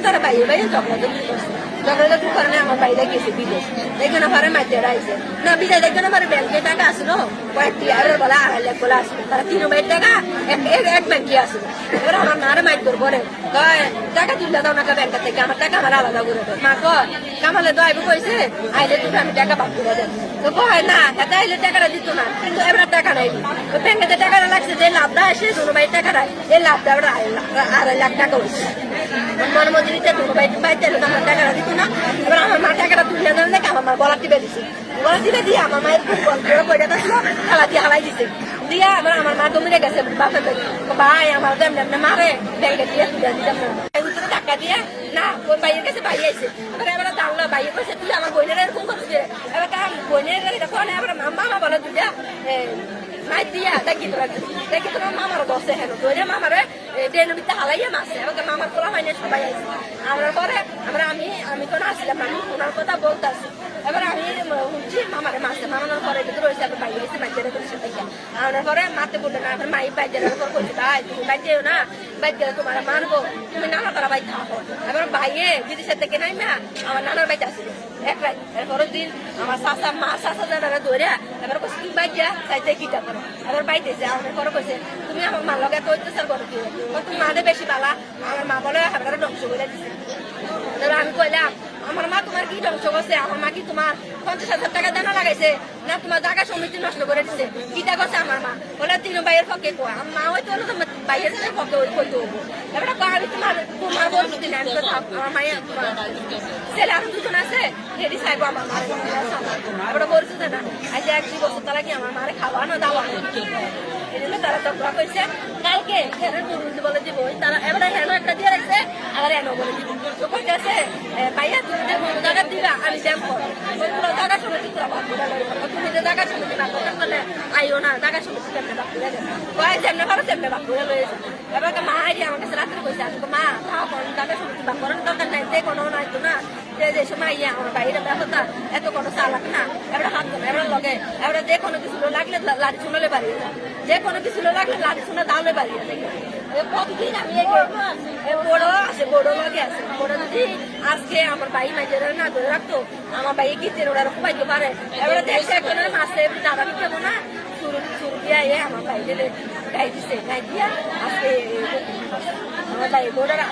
তারা বাইরে বাইরে ঝগড়া কারণে আমার বাইরে গেছে বিদেশ এখানে পরে মাইতে রাইছে না বিদেশ এখানে পরে ব্যাংকে টাকা আসলো কয়েকটি আর বলা 2.5 লাখ বলে আসলো তারা 3 বাইর টাকা এক ব্যাংকে আসলো এবার আমার মারে মাইর তোর পরে টাকা তুললে দাও না ব্যাংকের থেকে আমার টাকা আমার আলাদা করে দেয় মা কয় কামালে তো আইবো কইছে আইলে তুমি আমি টাকা বাদ করে দেন তো কয় না এত আইলে টাকাটা দিত না কিন্তু এবার টাকা নাই ব্যাংকে টাকাটা লাগছে যে লাভটা আসে 2 বাইর টাকাটা এই লাভটা ওরা 2.5 লাখ টাকা হয়েছে মনের মধ্যে নিতে 2 বাইর চাইলে তো আমার টাকাটা দিত না এবার আমার মা টাকাটা তুলে দেন দেখে আমার মা গলা টিপে দিছে গলা টিপে দিয়ে আমার মায়ের খুব কইটা থাকলো খালা দিয়ে হালাই দিছে দিয়া এবার আমার মা দমিরে গেছে বাপের বাড়ি ভাই আমার তো এমনি মারে ব্যাংকে দিয়ে তুলে দিতাম না টাকা দিয়ে না ওই বাইয়ের কাছে ভাই আইছে এবার জানলো ভাইয়ের কাছে তুই আমার বোনের এরকম করছে এবার তার বোনের ফোনে এবার মামা বলে তুই মাই দিয়া দেখি তোরা মামার বসে হেন ধরে মামারে ট্রেনের ভিতরে হালাইয়া মাসে এবার মামার তোলা হয়নি সবাই আইছে আমরা পরে আমি তো নাছিলাম আমি ওনার কথা বলতেছি এবার আমি শুনছি মামারে মাসে মামানোর পরে কিন্তু রয়েছে এবার বাইরে এসে বাচ্চারা করছে আমার পরে মাতে বললো না আমার মাই বাচ্চারা উপর করছে ভাই তুমি বাচ্চাও না বাচ্চারা তোমার মানবো তুমি নানা তারা বাই থাকো এবার বাইরে বিদেশের থেকে নাই না আমার নানার বাচ্চা আসবে এক রাত এরপরের দিন আমার চাষা দাদারা ধরে এবার বসে তুমি বাচ্চা চাইতে কিটা করো এবার বাইতেছে আমার পরে বসে তুমি আমার মার লগে তো অত্যাচার করো কি তুমি মানে বেশি পালা আমার মা বলে আপনারা ধ্বংস করে দিচ্ছে এবার আমি কইলাম আমার মা তোমার কি ধ্বংস করছে আমার মা কি তোমার 50,000 টাকা দানা লাগাইছে না তোমার জায়গা সমিতি নষ্ট করে দিচ্ছে কিটা করছে আমার মা বলে 3 ভাইয়ের পক্ষে কো আমার মা হয়তো তোমার ভাইয়ের পক্ষে কইতে হবো এবার আমি তোমার বলছি না আমি আমার মায়ের ছেলে আরো 2 জন আছে হেডি সাহেব আমার মারে ওরা বলছে না আজ 1-2 বছর তারা কি আমার মারে খাওয়ানো দাওয়া এজন্য তারা ঝগড়া করছে কালকে হেরের মুরুল বলে দিব তারা এবারে হেনো একটা দিয়ে রাখছে আর হেনো বলে দিব তো কইতেছে ভাইয়া তুমি যে কোন জায়গা দিবা আমি জ্যাম করব পুরো জায়গা সমিতি পুরো বাদ করে তুমি যে জায়গা সমিতি না করতে পারলে আইও না জায়গা সমিতি কেমনে বাদ করে দেন কয় যেমনে ভাবে তেমনে বাদ করে লয়েছে এবার মা আইডি আমার কাছে রাত্রে কইছে আমি মা খাও কোন জায়গা সমিতি বাদ করার দরকার নাই যে কোনো নাই তো না যে সময় ইয়ে আমার বাইরে ব্যবস্থা এত কোনো চালাক না এবার হাত ধরে এবার লগে এবার যে কোনো কিছু লাগলে লাঠি শুনলে পারি যে কোনো কিছু লাগলে লাঠি শুনে দাঁড়লে পারি প্রতিদিন আমি বড় আছে বড় লগে আছে বড় যদি আজকে আমার ভাই মাঝে না ধরে রাখতো আমার ভাই গীতের ওরা পাইতে পারে এবার দেখছে এখন মাসে দাদা কেমন না শুরু দিয়া আমার ভাই দিলে গাই দিছে গাই দিয়া আজকে আমার ভাই বড়রা